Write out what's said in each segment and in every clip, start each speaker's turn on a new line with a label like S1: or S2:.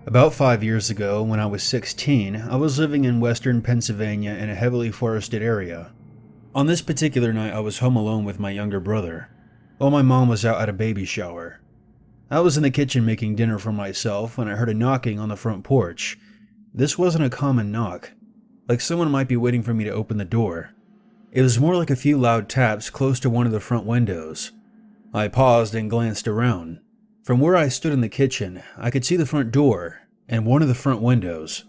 S1: About 5 years ago, when I was 16, I was living in western Pennsylvania in a heavily forested area. On this particular night, I was home alone with my younger brother, while my mom was out at a baby shower. I was in the kitchen making dinner for myself when I heard a knocking on the front porch. This wasn't a common knock, like someone might be waiting for me to open the door. It was more like a few loud taps close to one of the front windows. I paused and glanced around. From where I stood in the kitchen, I could see the front door and one of the front windows.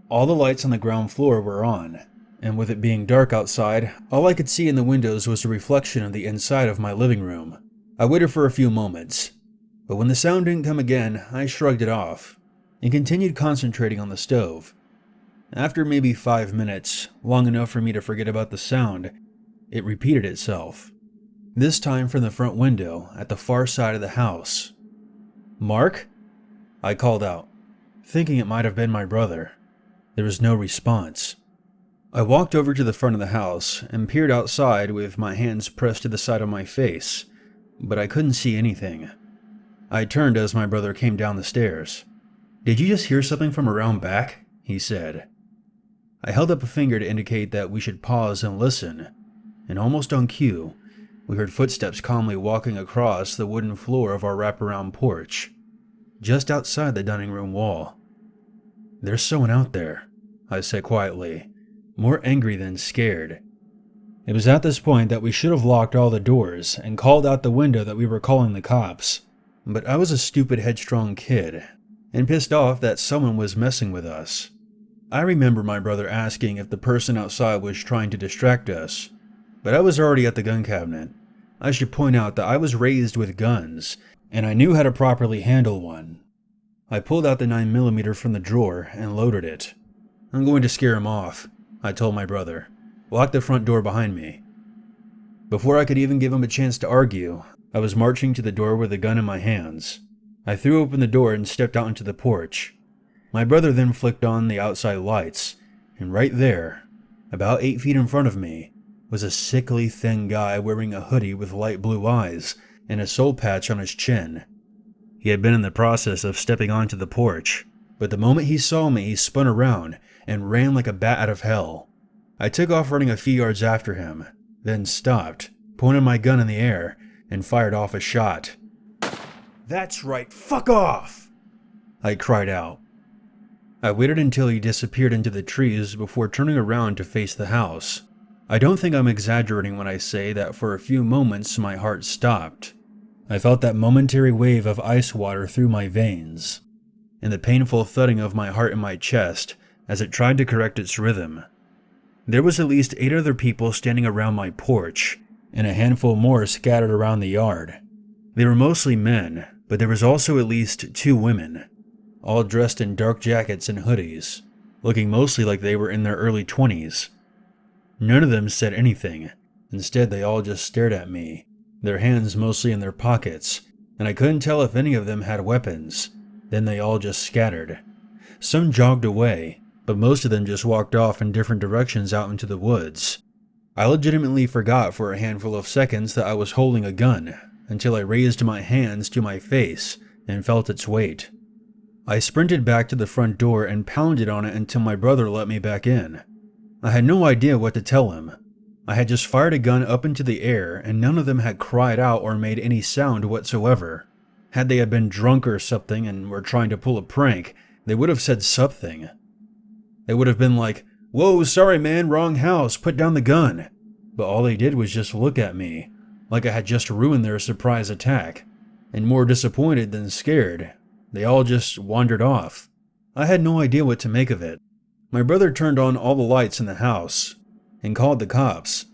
S1: All the lights on the ground floor were on, and with it being dark outside, all I could see in the windows was a reflection of the inside of my living room. I waited for a few moments, but when the sound didn't come again, I shrugged it off and continued concentrating on the stove. After maybe 5 minutes, long enough for me to forget about the sound, it repeated itself. This time from the front window at the far side of the house. "Mark?" I called out, thinking it might have been my brother. There was no response. I walked over to the front of the house and peered outside with my hands pressed to the side of my face, but I couldn't see anything. I turned as my brother came down the stairs. "Did you just hear something from around back?" he said. I held up a finger to indicate that we should pause and listen, and almost on cue, we heard footsteps calmly walking across the wooden floor of our wraparound porch, just outside the dining room wall. "There's someone out there," I said quietly, more angry than scared. It was at this point that we should have locked all the doors and called out the window that we were calling the cops, but I was a stupid, headstrong kid, and pissed off that someone was messing with us. I remember my brother asking if the person outside was trying to distract us, but I was already at the gun cabinet. I should point out that I was raised with guns, and I knew how to properly handle one. I pulled out the 9mm from the drawer and loaded it. "I'm going to scare him off," I told my brother. "Lock the front door behind me." Before I could even give him a chance to argue, I was marching to the door with the gun in my hands. I threw open the door and stepped out into the porch. My brother then flicked on the outside lights, and right there, about 8 feet in front of me, was a sickly thin guy wearing a hoodie with light blue eyes and a soul patch on his chin. He had been in the process of stepping onto the porch, but the moment he saw me, he spun around and ran like a bat out of hell. I took off running a few yards after him, then stopped, pointed my gun in the air, and fired off a shot. "That's right, fuck off!" I cried out. I waited until he disappeared into the trees before turning around to face the house. I don't think I'm exaggerating when I say that for a few moments my heart stopped. I felt that momentary wave of ice water through my veins, and the painful thudding of my heart in my chest as it tried to correct its rhythm. There was at least 8 other people standing around my porch, and a handful more scattered around the yard. They were mostly men, but there was also at least 2 women, all dressed in dark jackets and hoodies, looking mostly like they were in their early 20s. None of them said anything. Instead, they all just stared at me, their hands mostly in their pockets, and I couldn't tell if any of them had weapons. Then they all just scattered. Some jogged away, but most of them just walked off in different directions out into the woods. I legitimately forgot for a handful of seconds that I was holding a gun, until I raised my hands to my face and felt its weight. I sprinted back to the front door and pounded on it until my brother let me back in. I had no idea what to tell him. I had just fired a gun up into the air, and none of them had cried out or made any sound whatsoever. Had they been drunk or something and were trying to pull a prank, they would have said something. They would have been like, "Whoa, sorry man, wrong house, put down the gun." But all they did was just look at me, like I had just ruined their surprise attack. And more disappointed than scared, they all just wandered off. I had no idea what to make of it. My brother turned on all the lights in the house and called the cops,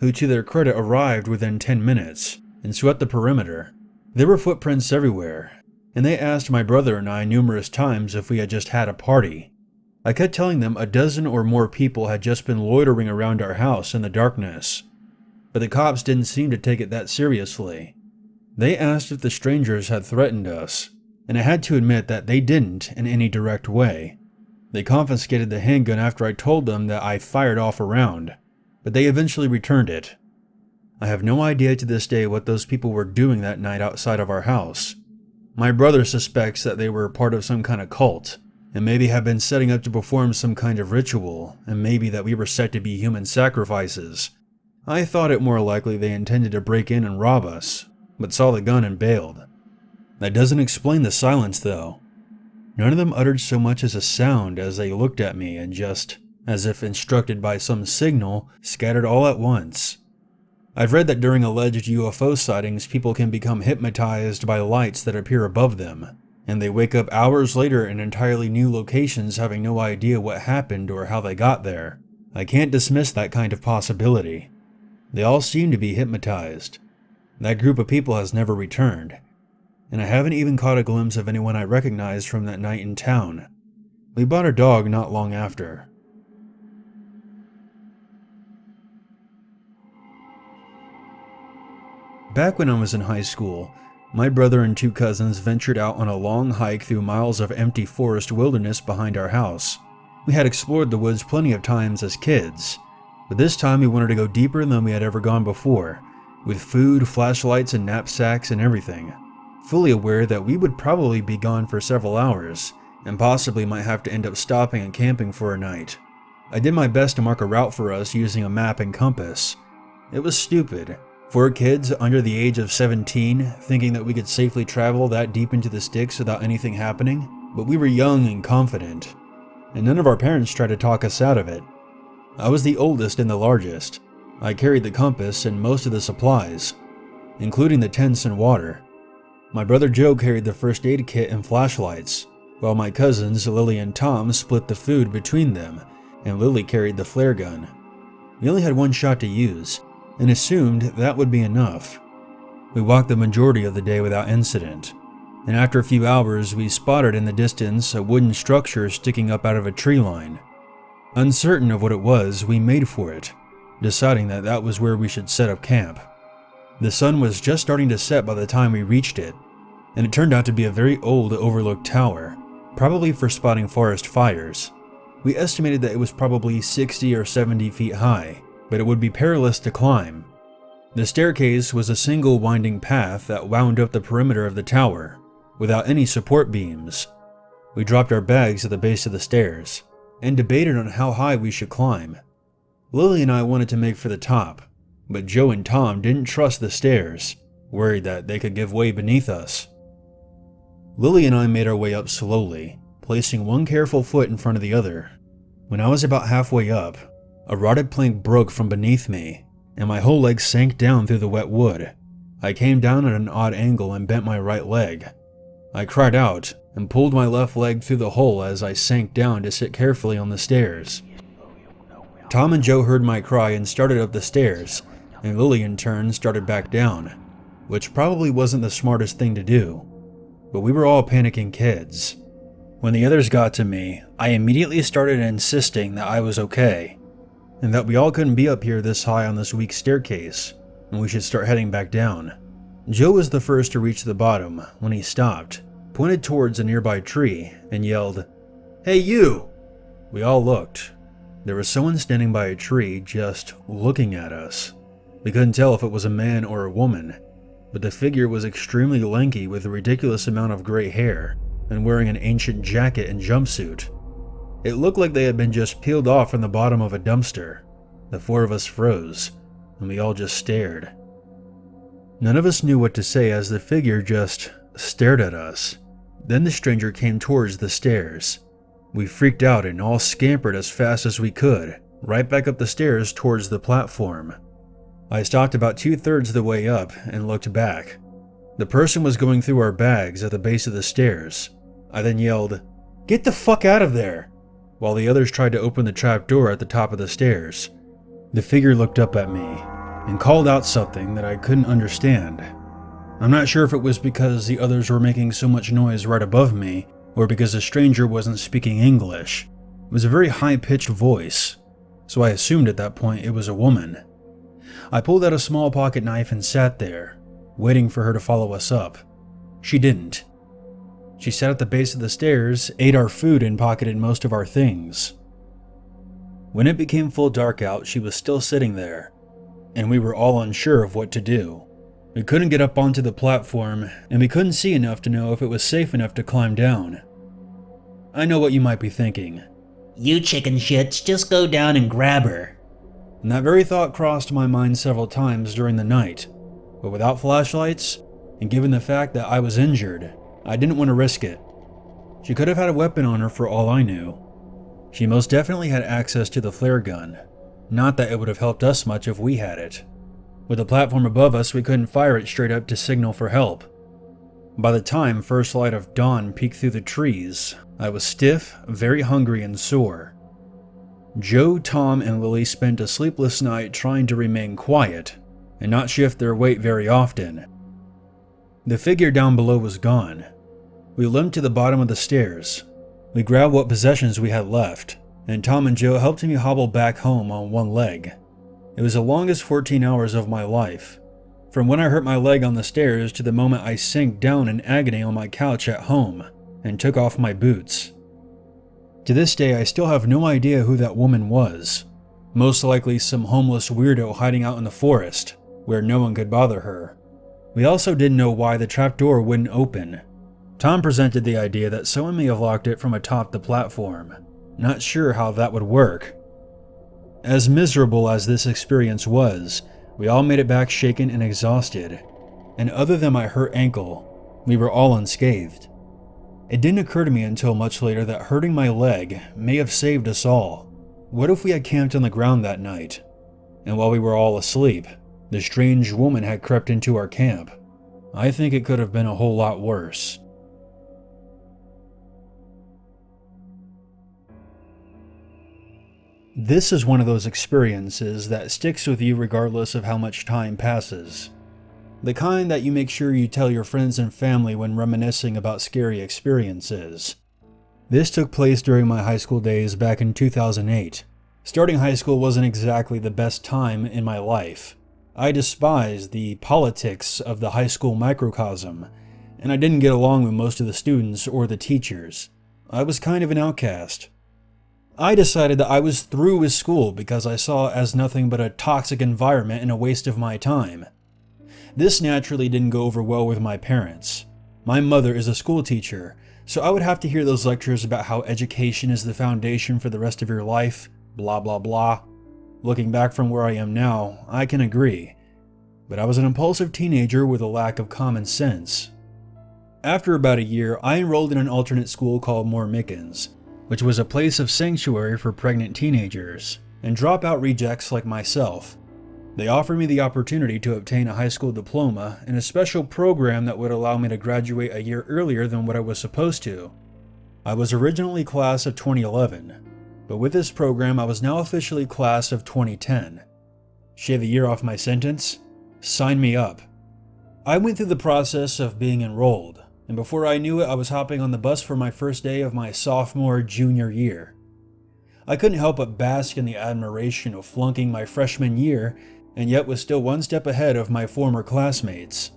S1: who to their credit arrived within 10 minutes and swept the perimeter. There were footprints everywhere, and they asked my brother and I numerous times if we had just had a party. I kept telling them a dozen or more people had just been loitering around our house in the darkness, but the cops didn't seem to take it that seriously. They asked if the strangers had threatened us, and I had to admit that they didn't in any direct way. They confiscated the handgun after I told them that I fired off a round, but they eventually returned it. I have no idea to this day what those people were doing that night outside of our house. My brother suspects that they were part of some kind of cult, and maybe have been setting up to perform some kind of ritual, and maybe that we were set to be human sacrifices. I thought it more likely they intended to break in and rob us, but saw the gun and bailed. That doesn't explain the silence though. None of them uttered so much as a sound as they looked at me and just, as if instructed by some signal, scattered all at once. I've read that during alleged UFO sightings, people can become hypnotized by lights that appear above them, and they wake up hours later in entirely new locations having no idea what happened or how they got there. I can't dismiss that kind of possibility. They all seem to be hypnotized. That group of people has never returned, and I haven't even caught a glimpse of anyone I recognized from that night in town. We bought a dog not long after. Back when I was in high school, my brother and 2 cousins ventured out on a long hike through miles of empty forest wilderness behind our house. We had explored the woods plenty of times as kids, but this time we wanted to go deeper than we had ever gone before, with food, flashlights, and knapsacks and everything, fully aware that we would probably be gone for several hours, and possibly might have to end up stopping and camping for a night. I did my best to mark a route for us using a map and compass. It was stupid. 4 kids under the age of 17 thinking that we could safely travel that deep into the sticks without anything happening, but we were young and confident, and none of our parents tried to talk us out of it. I was the oldest and the largest. I carried the compass and most of the supplies, including the tents and water. My brother Joe carried the first aid kit and flashlights, while my cousins Lily and Tom split the food between them, and Lily carried the flare gun. We only had 1 shot to use, and assumed that would be enough. We walked the majority of the day without incident, and after a few hours we spotted in the distance a wooden structure sticking up out of a tree line. Uncertain of what it was, we made for it, deciding that that was where we should set up camp. The sun was just starting to set by the time we reached it, and it turned out to be a very old overlooked tower, probably for spotting forest fires. We estimated that it was probably 60 or 70 feet high, but it would be perilous to climb. The staircase was a single winding path that wound up the perimeter of the tower, without any support beams. We dropped our bags at the base of the stairs, and debated on how high we should climb. Lily and I wanted to make for the top, but Joe and Tom didn't trust the stairs, worried that they could give way beneath us. Lily and I made our way up slowly, placing one careful foot in front of the other. When I was about halfway up, a rotted plank broke from beneath me, and my whole leg sank down through the wet wood. I came down at an odd angle and bent my right leg. I cried out and pulled my left leg through the hole as I sank down to sit carefully on the stairs. Tom and Joe heard my cry and started up the stairs, and Lily in turn started back down, which probably wasn't the smartest thing to do, but we were all panicking kids. When the others got to me, I immediately started insisting that I was okay, and that we all couldn't be up here this high on this weak staircase, and we should start heading back down. Joe was the first to reach the bottom when he stopped, pointed towards a nearby tree, and yelled, "Hey you!" We all looked. There was someone standing by a tree just looking at us. We couldn't tell if it was a man or a woman, but the figure was extremely lanky with a ridiculous amount of gray hair and wearing an ancient jacket and jumpsuit. It looked like they had been just peeled off from the bottom of a dumpster. The 4 of us froze, and we all just stared. None of us knew what to say as the figure just stared at us. Then the stranger came towards the stairs. We freaked out and all scampered as fast as we could, right back up the stairs towards the platform. I stopped about 2/3 of the way up and looked back. The person was going through our bags at the base of the stairs. I then yelled, "Get the fuck out of there!" while the others tried to open the trap door at the top of the stairs. The figure looked up at me and called out something that I couldn't understand. I'm not sure if it was because the others were making so much noise right above me, or because the stranger wasn't speaking English. It was a very high-pitched voice, so I assumed at that point it was a woman. I pulled out a small pocket knife and sat there, waiting for her to follow us up. She didn't. She sat at the base of the stairs, ate our food, and pocketed most of our things. When it became full dark out, she was still sitting there, and we were all unsure of what to do. We couldn't get up onto the platform, and we couldn't see enough to know if it was safe enough to climb down. I know what you might be thinking.
S2: You chicken shits, just go down and grab her.
S1: And that very thought crossed my mind several times during the night, but without flashlights, and given the fact that I was injured, I didn't want to risk it. She could have had a weapon on her for all I knew. She most definitely had access to the flare gun, not that it would have helped us much if we had it. With the platform above us, we couldn't fire it straight up to signal for help. By the time first light of dawn peeked through the trees, I was stiff, very hungry, and sore. Joe, Tom, and Lily spent a sleepless night trying to remain quiet and not shift their weight very often. The figure down below was gone. We limped to the bottom of the stairs. We grabbed what possessions we had left, and Tom and Joe helped me hobble back home on one leg. It was the longest 14 hours of my life, from when I hurt my leg on the stairs to the moment I sank down in agony on my couch at home and took off my boots. To this day, I still have no idea who that woman was. Most likely some homeless weirdo hiding out in the forest, where no one could bother her. We also didn't know why the trapdoor wouldn't open. Tom presented the idea that someone may have locked it from atop the platform. Not sure how that would work. As miserable as this experience was, we all made it back shaken and exhausted. And other than my hurt ankle, we were all unscathed. It didn't occur to me until much later that hurting my leg may have saved us all. What if we had camped on the ground that night? And while we were all asleep, the strange woman had crept into our camp. I think it could have been a whole lot worse. This is one of those experiences that sticks with you regardless of how much time passes. The kind that you make sure you tell your friends and family when reminiscing about scary experiences. This took place during my high school days back in 2008. Starting high school wasn't exactly the best time in my life. I despised the politics of the high school microcosm, and I didn't get along with most of the students or the teachers. I was kind of an outcast. I decided that I was through with school because I saw it as nothing but a toxic environment and a waste of my time. This naturally didn't go over well with my parents. My mother is a school teacher, so I would have to hear those lectures about how education is the foundation for the rest of your life, blah blah blah. Looking back from where I am now, I can agree. But I was an impulsive teenager with a lack of common sense. After about a year, I enrolled in an alternate school called Moore Mickens, which was a place of sanctuary for pregnant teenagers and dropout rejects like myself. They offered me the opportunity to obtain a high school diploma in a special program that would allow me to graduate a year earlier than what I was supposed to. I was originally class of 2011, but with this program I was now officially class of 2010. Shave a year off my sentence? Sign me up. I went through the process of being enrolled, and before I knew it, I was hopping on the bus for my first day of my sophomore/junior year. I couldn't help but bask in the admiration of flunking my freshman year, and yet was still one step ahead of my former classmates.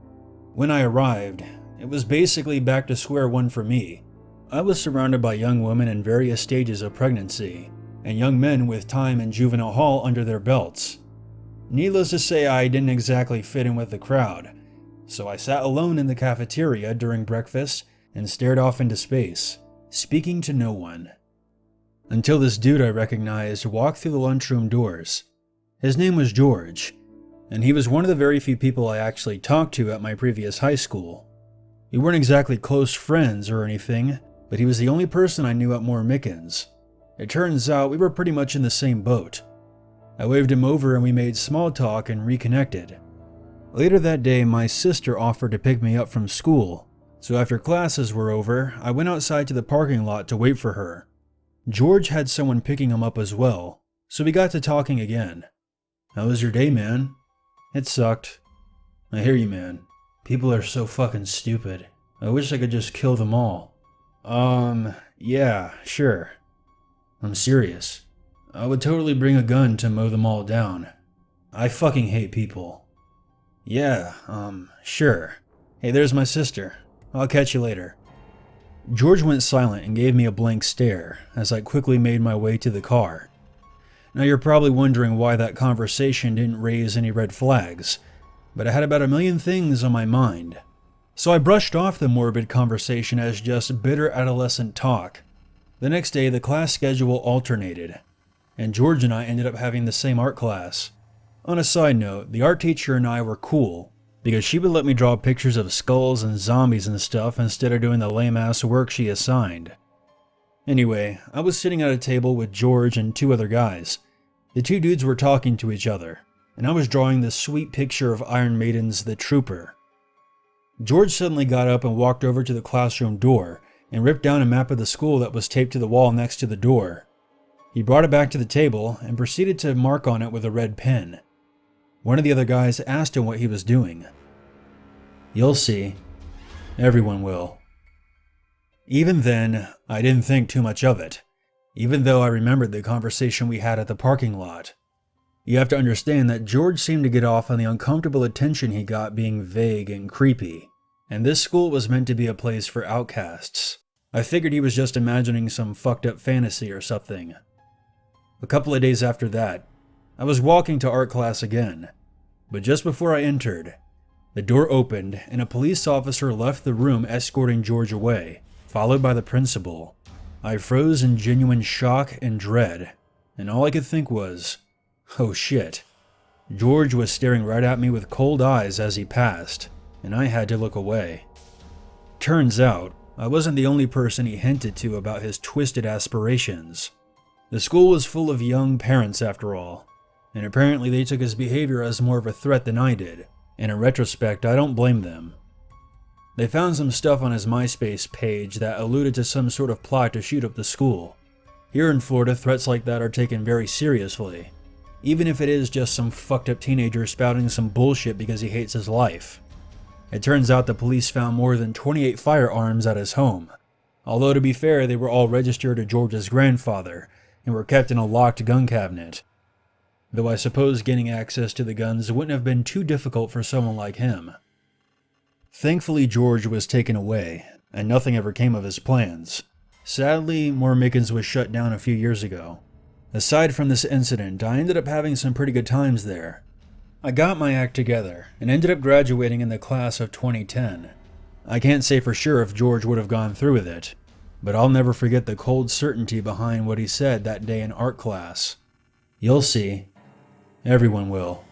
S1: When I arrived, it was basically back to square one for me. I was surrounded by young women in various stages of pregnancy, and young men with time in juvenile hall under their belts. Needless to say, I didn't exactly fit in with the crowd, so I sat alone in the cafeteria during breakfast and stared off into space, speaking to no one. Until this dude I recognized walked through the lunchroom doors. His name was George, and he was one of the very few people I actually talked to at my previous high school. We weren't exactly close friends or anything, but he was the only person I knew at Moore Mickens. It turns out we were pretty much in the same boat. I waved him over and we made small talk and reconnected. Later that day, my sister offered to pick me up from school, so after classes were over, I went outside to the parking lot to wait for her. George had someone picking him up as well, so we got to talking again. "How was your day, man?" "It sucked." "I hear you, man. People are so fucking stupid. I wish I could just kill them all." Yeah, sure. I'm serious. I would totally bring a gun to mow them all down. I fucking hate people." "Yeah, sure. Hey, there's my sister. I'll catch you later." George went silent and gave me a blank stare as I quickly made my way to the car. Now you're probably wondering why that conversation didn't raise any red flags. but I had about a million things on my mind. So I brushed off the morbid conversation as just bitter adolescent talk. The next day, the class schedule alternated, and George and I ended up having the same art class. On a side note, the art teacher and I were cool, because she would let me draw pictures of skulls and zombies and stuff instead of doing the lame-ass work she assigned. Anyway, I was sitting at a table with George and two other guys. The two dudes were talking to each other, and I was drawing this sweet picture of Iron Maiden's The Trooper. George suddenly got up and walked over to the classroom door and ripped down a map of the school that was taped to the wall next to the door. He brought it back to the table and proceeded to mark on it with a red pen. One of the other guys asked him what he was doing. "You'll see. Everyone will." Even then, I didn't think too much of it, even though I remembered the conversation we had at the parking lot. You have to understand that George seemed to get off on the uncomfortable attention he got being vague and creepy, and this school was meant to be a place for outcasts. I figured he was just imagining some fucked up fantasy or something. A couple of days after that, I was walking to art class again, but just before I entered, the door opened and a police officer left the room escorting George away, followed by the principal. I froze in genuine shock and dread, and all I could think was, oh shit. George was staring right at me with cold eyes as he passed, and I had to look away. Turns out, I wasn't the only person he hinted to about his twisted aspirations. The school was full of young parents after all, and apparently they took his behavior as more of a threat than I did, and in retrospect, I don't blame them. They found some stuff on his MySpace page that alluded to some sort of plot to shoot up the school. Here in Florida, threats like that are taken very seriously, even if it is just some fucked up teenager spouting some bullshit because he hates his life. It turns out the police found more than 28 firearms at his home, although to be fair, they were all registered to George's grandfather and were kept in a locked gun cabinet. Though I suppose getting access to the guns wouldn't have been too difficult for someone like him. Thankfully, George was taken away, and nothing ever came of his plans. Sadly, More Mickens was shut down a few years ago. Aside from this incident, I ended up having some pretty good times there. I got my act together, and ended up graduating in the class of 2010. I can't say for sure if George would have gone through with it, but I'll never forget the cold certainty behind what he said that day in art class. "You'll see. Everyone will."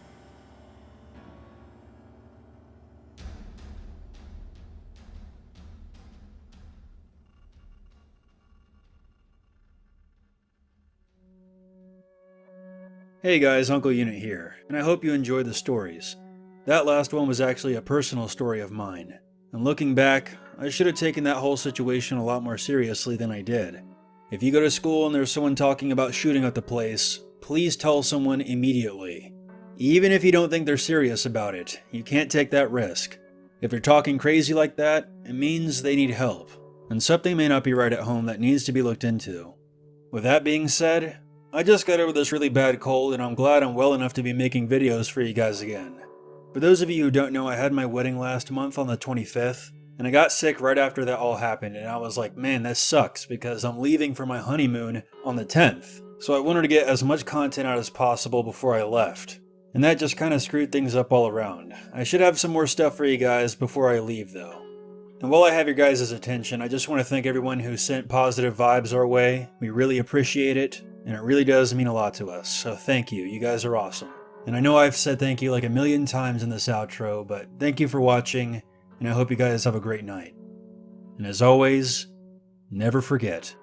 S1: Hey guys, Uncle Unit here, and I hope you enjoyed the stories. That last one was actually a personal story of mine, and looking back, I should have taken that whole situation a lot more seriously than I did. If you go to school and there's someone talking about shooting up the place, please tell someone immediately. Even if you don't think they're serious about it, you can't take that risk. If they're talking crazy like that, it means they need help, and something may not be right at home that needs to be looked into. With that being said, I just got over this really bad cold and I'm glad I'm well enough to be making videos for you guys again. For those of you who don't know, I had my wedding last month on the 25th, and I got sick right after that all happened, and I was like, man, that sucks because I'm leaving for my honeymoon on the 10th. So I wanted to get as much content out as possible before I left. And that just kind of screwed things up all around. I should have some more stuff for you guys before I leave though. And while I have your guys' attention, I just want to thank everyone who sent positive vibes our way. We really appreciate it, and it really does mean a lot to us. So thank you, you guys are awesome. And I know I've said thank you like a million times in this outro, but thank you for watching, and I hope you guys have a great night. And as always, never forget,